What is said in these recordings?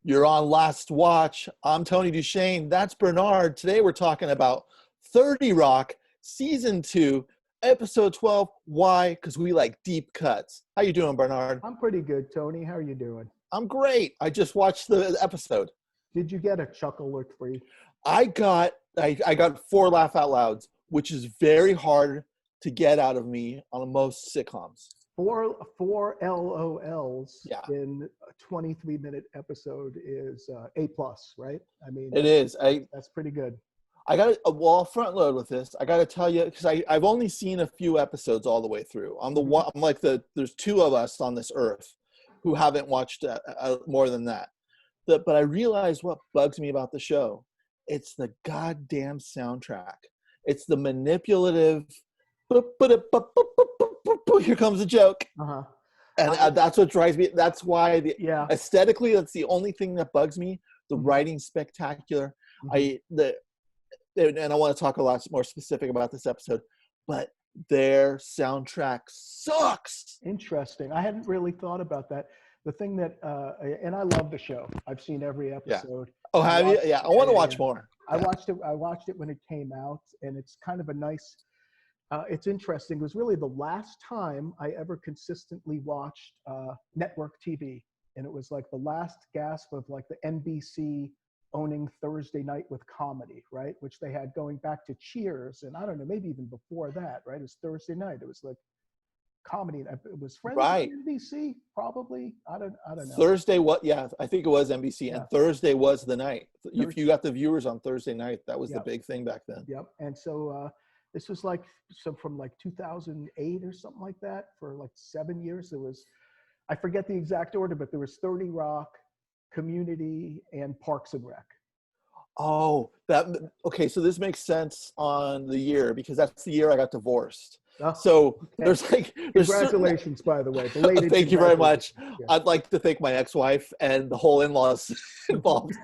You're on Last Watch. I'm Tony DuShane. That's Bernard. Today we're talking about 30 Rock, Season 2, Episode 12. Why? Because we like deep cuts. How you doing, Bernard? I'm pretty good, Tony. How are you doing? I'm great. I just watched the episode. Did you get a chuckle or three? I got 4 laugh out louds, which is very hard to get out of me on most sitcoms. Four LOLs Yeah. in a 23-minute episode is A+, right? I mean, It is. That's pretty good. I got to, well, I'll front load with this. I got to tell you, because I've only seen a few episodes all the way through. There's 2 of us on this earth who haven't watched more than that. But I realized what bugs me about the show. It's the goddamn soundtrack. It's the manipulative, here comes a joke. Uh-huh. And that's what drives me. That's why aesthetically, that's the only thing that bugs me. The writing's spectacular. Mm-hmm. And I want to talk a lot more specific about this episode, but their soundtrack sucks. Interesting. I hadn't really thought about that. The thing that, and I love the show. I've seen every episode. Yeah. Oh, have you? Yeah, I want to watch more. I watched it when it came out, and it's kind of a nice. It's interesting. It was really the last time I ever consistently watched network TV, and it was like the last gasp of like the NBC owning Thursday night with comedy, right? Which they had going back to Cheers, and I don't know, maybe even before that, right? It was Thursday night. It was like comedy. It was Friends right. on NBC, probably. I don't know. Thursday, I think it was NBC, and Thursday was the night. If you got the viewers on Thursday night, that was the big thing back then. Yep. And so this was from like 2008 or something like that. For like 7 years, there was, I forget the exact order, but there was 30 Rock, Community, and Parks and Rec. Oh, okay. So this makes sense on the year, because that's the year I got divorced. So okay. there's congratulations, by the way. Belated thank you very much. Yeah. I'd like to thank my ex-wife and the whole in-laws involved.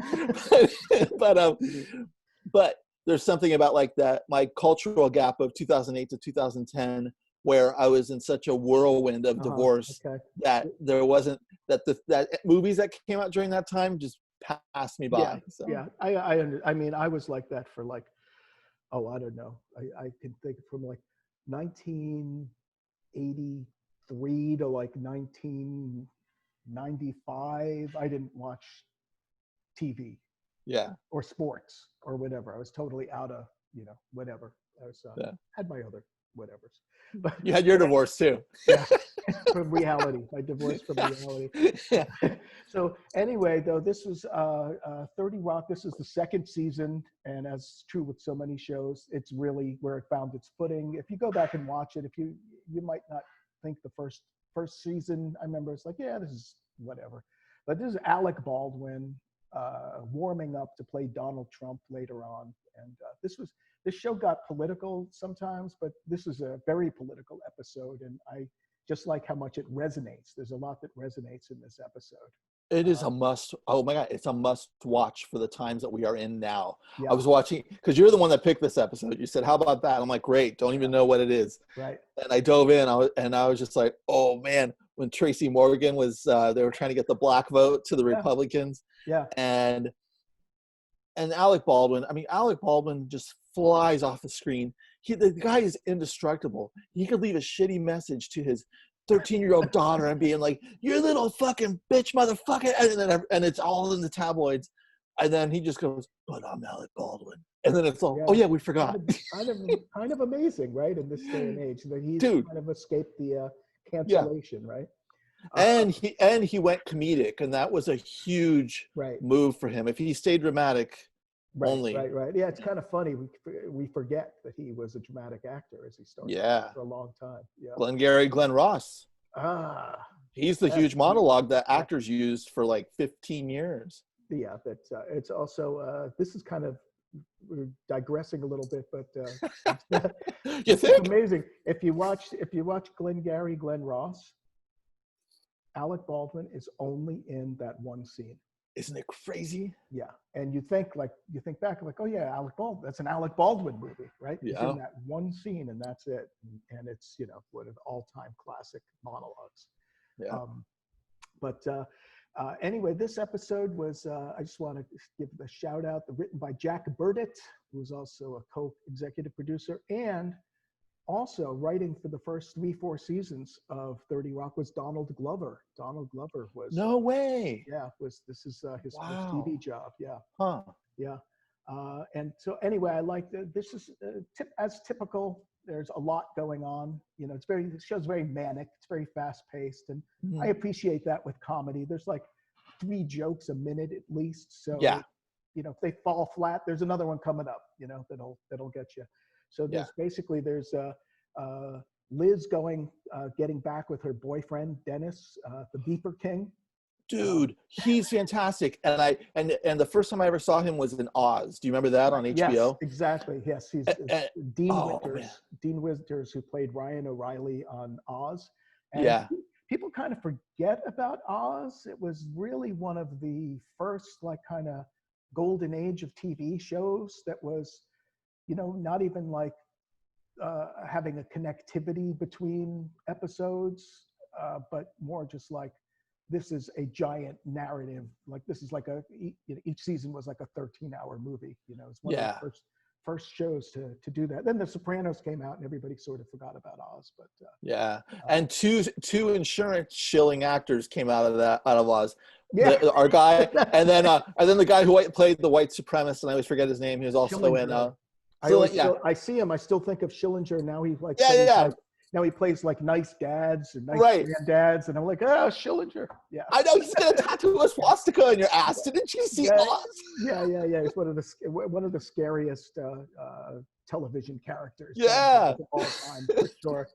but there's something about like that, my cultural gap of 2008 to 2010, where I was in such a whirlwind of divorce that there wasn't that movies that came out during that time just passed me by. Yeah, so. yeah. I mean, I was like that for like, I don't know. I can think from like 1983 to like 1995. I didn't watch TV. Yeah. Or sports or whatever. I was totally out of, whatever. I was had my other whatevers. But you had your divorce too. Yeah. From reality. My divorce from reality. Yeah. So anyway, though, this was 30 Rock. This is the 2nd season, and as true with so many shows, it's really where it found its footing. If you go back and watch it, you might not think the first season, I remember it's like, yeah, this is whatever. But this is Alec Baldwin warming up to play Donald Trump later on, and this show got political sometimes, but this is a very political episode, and I just like how much it resonates. There's a lot that resonates in this episode. It is a must. Oh my God, it's a must watch for the times that we are in now. Yeah. I was watching, because you're the one that picked this episode. You said, how about that? I'm like, great, don't even know what it is. Right. And I dove in, I was just like, oh man, when Tracy Morgan was, they were trying to get the black vote to the Republicans. Yeah. And Alec Baldwin, Alec Baldwin just flies off the screen. The guy is indestructible. He could leave a shitty message to his 13-year-old daughter and being like, "You little fucking bitch, motherfucker," and it's all in the tabloids. And then he just goes, "But I'm Alec Baldwin," and then it's all, "Oh yeah, we forgot." Kind of amazing, right? In this day and age, that he's kind of escaped the cancellation, right? And he went comedic, and that was a huge move for him. If he stayed dramatic. Right. Yeah, it's kind of funny. We forget that he was a dramatic actor as he started for a long time. Yeah. Glenn Ross. He's the huge monologue that actors used for like 15 years. Yeah, it's also this is kind of, we're digressing a little bit, but you think? It's amazing. If you watch Glenn Ross, Alec Baldwin is only in that one scene. Isn't it crazy? Yeah, and you think back like, oh yeah, Alec Baldwin. That's an Alec Baldwin movie, right? Yeah. It's in that one scene, and that's it. And it's one of all-time classic monologues. Yeah. But Anyway, this episode was, I just want to give the shout out, written by Jack Burdett, who was also a co-executive producer, and also writing for the first 3-4 seasons of 30 Rock was Donald Glover. Donald Glover was, No way. this is his first Wow. TV job. Yeah. Huh. Yeah. And so anyway, I like this is as typical. There's a lot going on. You know, the show's very manic. It's very fast paced. And I appreciate that with comedy. There's like 3 jokes a minute at least. So, you know, if they fall flat, there's another one coming up, you know, that'll get you. So there's there's Liz getting back with her boyfriend, Dennis, the Beeper King. Dude, he's fantastic. And the first time I ever saw him was in Oz. Do you remember that on HBO? Yes, exactly. Yes, he's Dean Winters. Man. Dean Winters, who played Ryan O'Reilly on Oz. And people kind of forget about Oz. It was really one of the first like kind of golden age of TV shows that was, you know, not even like having a connectivity between episodes, but more just like, this is a giant narrative. Like this is like each season was like a 13-hour movie. You know, it's one of the first shows to do that. Then The Sopranos came out, and everybody sort of forgot about Oz. But and two insurance shilling actors came out of Oz. Yeah, our guy, and then the guy who played the white supremacist, and I always forget his name. He was also Schillinger. I see him. I still think of Schillinger now. He's like now he plays like nice dads and nice granddads, and I'm like, oh, Schillinger. Yeah, I know he's gonna tattoo a swastika on your ass. Didn't you see Oz? Yeah. He's one of the scariest television characters. Yeah, of all time for sure.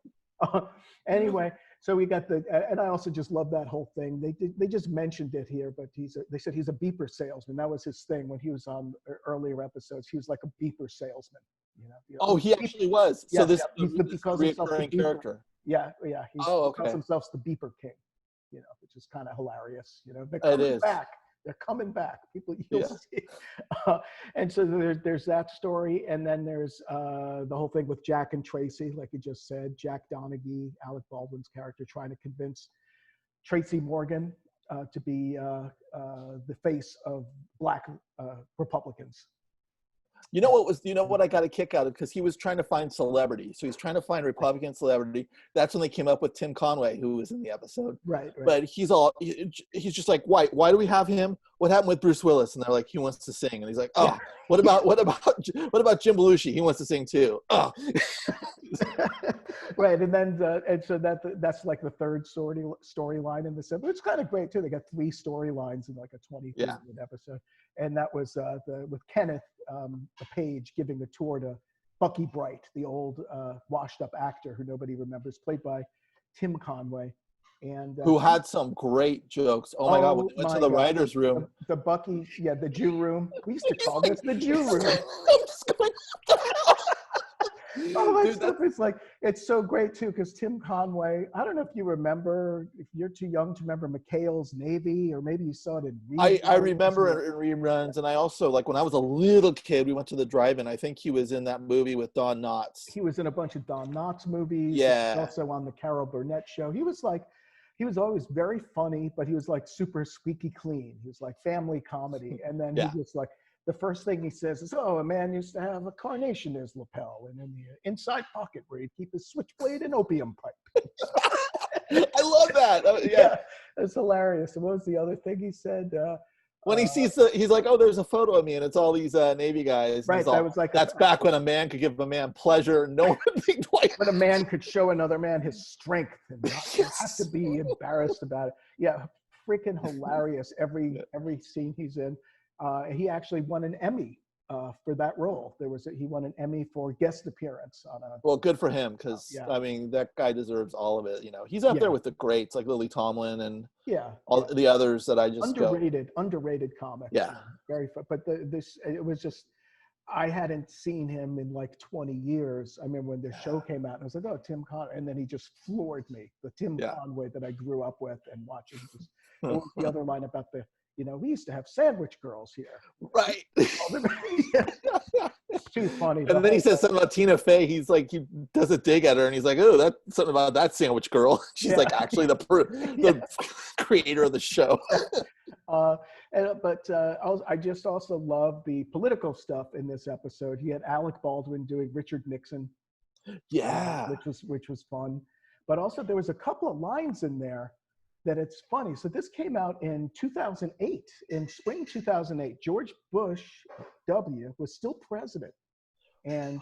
Anyway, so we got and I also just love that whole thing. They just mentioned it here, but they said he's a beeper salesman. That was his thing when he was on earlier episodes. He was like a beeper salesman. You know, he actually was. Yeah, so this he's he recurring character. Yeah. He calls himself the Beeper King. You know, which is kind of hilarious. You know, they're coming back. They're coming back. People, you'll see. And so there's that story, and then there's the whole thing with Jack and Tracy, like you just said. Jack Donaghy, Alec Baldwin's character, trying to convince Tracy Morgan to be the face of Black Republicans. You know what I got a kick out of, because he was trying to find celebrity. So he's trying to find Republican celebrity. That's when they came up with Tim Conway, who was in the episode. Right. But he's just like, why do we have him? What happened with Bruce Willis? And they're like, he wants to sing. And he's like, oh, what about Jim Belushi? He wants to sing too. Oh. Right. And then so that's like the third storyline in the set. But it's kind of great too. They got 3 storylines in like a 20-minute episode. And that was with Kenneth Page giving a tour to Bucky Bright, the old washed-up actor who nobody remembers, played by Tim Conway, and who had some great jokes. Oh my God! When we went to the writers' room, the Bucky, the Jew room. We used to call this the Jew room. It's like, it's so great too, because Tim Conway, I don't know if you remember, if you're too young to remember McHale's Navy, or maybe you saw it in reruns. I remember it in reruns, and I also, like, when I was a little kid, we went to the drive-in. I think he was in that movie with Don Knotts. He was in a bunch of Don Knotts movies. Yeah. He was also on the Carol Burnett show. He was always very funny, but he was like super squeaky clean. He was like family comedy. And then he was like, the first thing he says is, oh, a man used to have a carnation in his lapel, and in the inside pocket where he'd keep his switchblade and opium pipe. I love that. Yeah. It's hilarious. And what was the other thing he said? When he sees he's like, oh, there's a photo of me, and it's all these Navy guys. Right. That was like that's back when a man could give a man pleasure. No one would think twice. When a man could show another man his strength and not have to be embarrassed about it. Yeah, freaking hilarious. Every scene he's in. He actually won an Emmy for that role. He won an Emmy for guest appearance on a. Well, good for him, because I mean, that guy deserves all of it. You know, he's up there with the greats like Lily Tomlin and all the others that I just underrated comic. Yeah, very fun. But it was just, I hadn't seen him in like 20 years. I remember when the show came out, and I was like, oh, Tim Conway, and then he just floored me. The Tim Conway that I grew up with and watching. What was the other line about we used to have sandwich girls here. Right. It's too funny. And then he says something about Tina Fey. He's like, he does a dig at her, and he's like, "Oh, that's something about that sandwich girl." She's like actually the creator of the show. I just also love the political stuff in this episode. He had Alec Baldwin doing Richard Nixon, which was fun. But also there was a couple of lines in there that it's funny. So this came out in 2008, in spring 2008. George Bush W was still president. And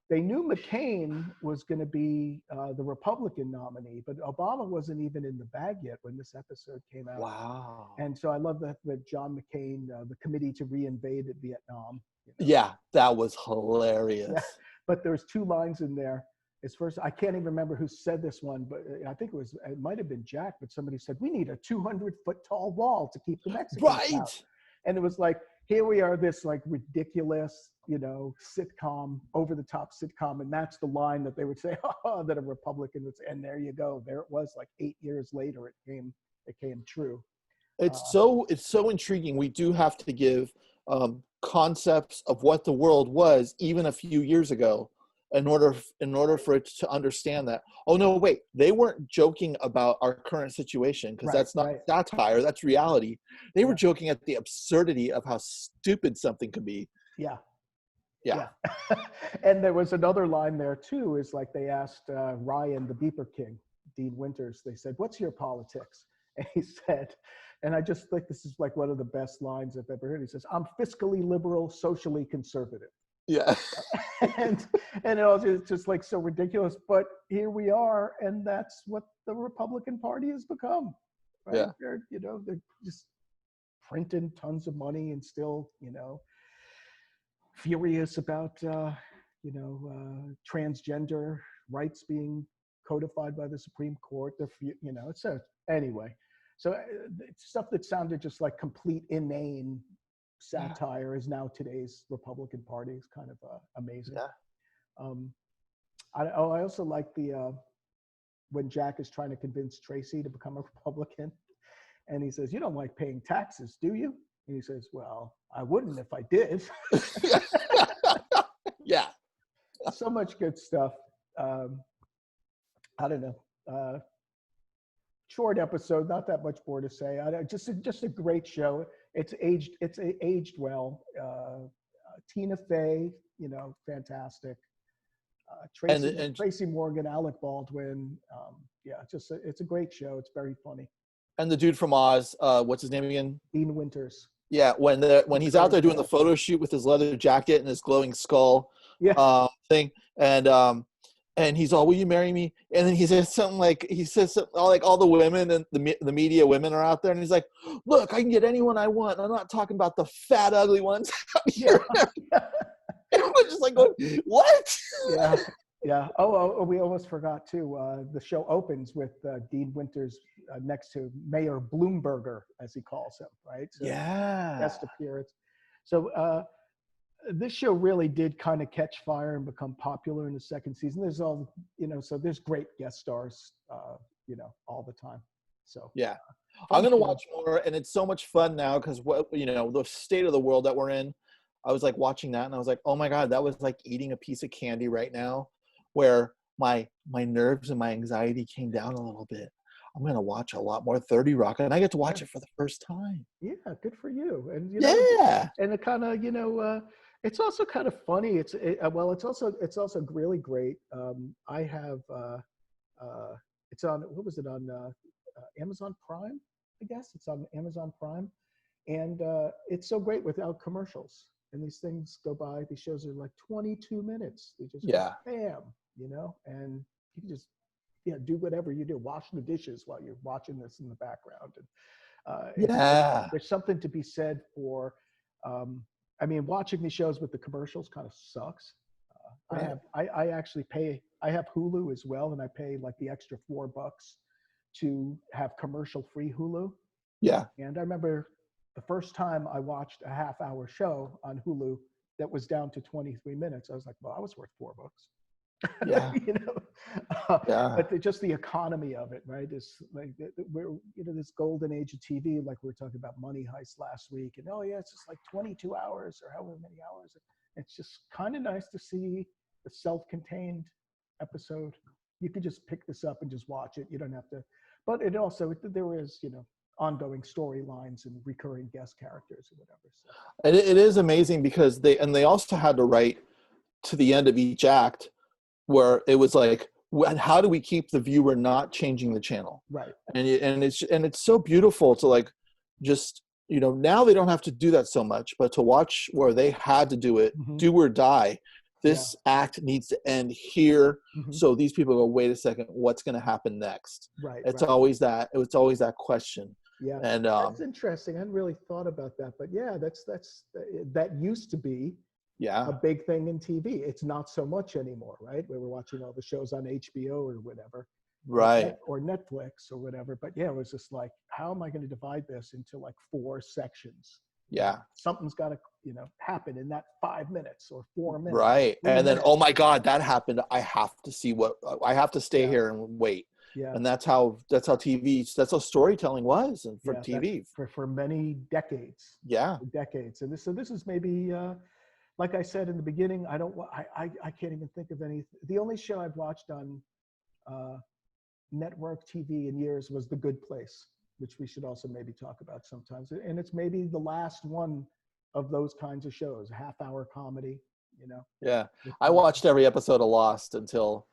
they knew McCain was going to be the Republican nominee, but Obama wasn't even in the bag yet when this episode came out. Wow. And so I love that John McCain, the committee to reinvade Vietnam. Yeah, that was hilarious. Yeah. But there's two lines in there. I can't even remember who said this one, but I think it might have been Jack, but somebody said, we need a 200-foot tall wall to keep the Mexicans out. And it was like, here we are, this like ridiculous, sitcom, over-the-top sitcom, and that's the line that they would say, that a Republican would say, and there you go. There it was, like 8 years later, it came true. It's so intriguing. We do have to give concepts of what the world was even a few years ago in order for it to understand that. Oh no, wait, they weren't joking about our current situation, because that's not satire, that's reality. They were joking at the absurdity of how stupid something could be. Yeah. And there was another line there too, is like they asked Ryan, the Beeper King, Dean Winters, they said, what's your politics? And he said, and I just think this is like one of the best lines I've ever heard. He says, I'm fiscally liberal, socially conservative. Yeah. and it was just like so ridiculous, but here we are, and that's what the Republican Party has become. Right? Yeah. They're just printing tons of money and still, furious about transgender rights being codified by the Supreme Court. Anyway. So stuff that sounded just like complete inane satire is now today's Republican Party. Is kind of amazing. I also like when Jack is trying to convince Tracy to become a Republican, and he says, "You don't like paying taxes, do you?" And he says, "Well, I wouldn't if I did." Yeah. So much good stuff. I don't know. Short episode, not that much more to say. Just a great show. It's aged well. Tina Fey, fantastic. Tracy Morgan, Alec Baldwin. It's a great show. It's very funny. And the dude from Oz, what's his name again? Dean Winters. Yeah, when he's out there doing the photo shoot with his leather jacket and his glowing skull thing, and he's all, "Will you marry me?" And then he says something like, all the women and the media women are out there, and he's like, "Look, I can get anyone I want. I'm not talking about the fat, ugly ones out here." Everyone's just like, "What?" Yeah. Oh, we almost forgot too. The show opens with Dean Winters next to Mayor Bloomberger, as he calls him, right? So best appearance. So this show really did kind of catch fire and become popular in the second season. There's all, so there's great guest stars, all the time. So I'm gonna watch more, and it's so much fun now because the state of the world that we're in. I was like watching that, and I was like, oh my God, that was like eating a piece of candy right now, where my nerves and my anxiety came down a little bit. I'm gonna watch a lot more 30 Rock, and I get to watch it for the first time. Yeah, good for you. And and it kind of it's also kind of funny. It's also really great. I have it's on, what was it, on Amazon Prime? I guess it's on Amazon Prime, and it's so great without commercials. And these things go by. These shows are like 22 minutes. They just go, bam, and you can just do whatever you do. Wash the dishes while you're watching this in the background. And there's something to be said for. Watching these shows with the commercials kind of sucks. I actually pay. I have Hulu as well, and I pay like the extra $4 to have commercial-free Hulu. Yeah. And I remember the first time I watched a half-hour show on Hulu that was down to 23 minutes, I was like, well, that was worth $4. Yeah. You know, Yeah. but just the economy of it, right? Is like we're, you know, this golden age of TV, like we were talking about Money Heist last week, and oh yeah, it's just like 22 hours or however many hours. It's just kind of nice to see a self-contained episode. You could just pick this up and just watch it. You don't have to, but it also, there is, you know, ongoing storylines and recurring guest characters or whatever. So. It is amazing because they also had to write to the end of each act where it was like, how do we keep the viewer not changing the channel? Right. And it's so beautiful to like, just, you know, now they don't have to do that so much, but to watch where they had to do it, do or die. This act needs to end here. So these people go, wait a second, what's going to happen next? Right. It's always that question. Yeah. And that's interesting. I hadn't really thought about that, but yeah, that used to be a big thing in TV. It's not so much anymore, right? Where we're watching all the shows on HBO or whatever. Right. Or Netflix or whatever. But yeah, it was just like, how am I going to divide this into like 4 sections? Yeah. Something's got to, you know, happen in that 5 minutes or 4 minutes. Right. And then, oh my God, that happened. I have to see I have to stay here and wait. Yeah. And that's how that's how storytelling was and for TV. For many decades. Yeah. Decades. And this is maybe, like I said in the beginning, I can't even think of any. The only show I've watched on network TV in years was The Good Place, which we should also maybe talk about sometimes. And it's maybe the last one of those kinds of shows, half-hour comedy, you know. Yeah. I watched every episode of Lost until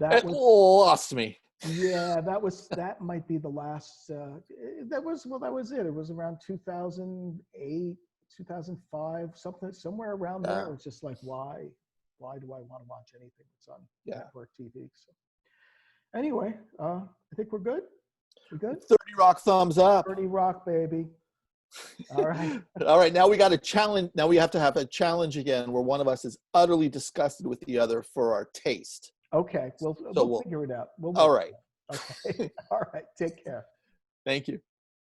it lost me. Yeah, that might be the last. That was it. It was around 2008, 2005, somewhere around there. It's just like, why do I want to watch anything that's on network TV? So anyway, I think we're good. We good? 30 Rock thumbs up. 30 Rock, baby. All right. All right. Now we got a challenge. Now we have to have a challenge again where one of us is utterly disgusted with the other for our taste. Okay. We'll figure it out. All right. Okay. All right. Take care. Thank you.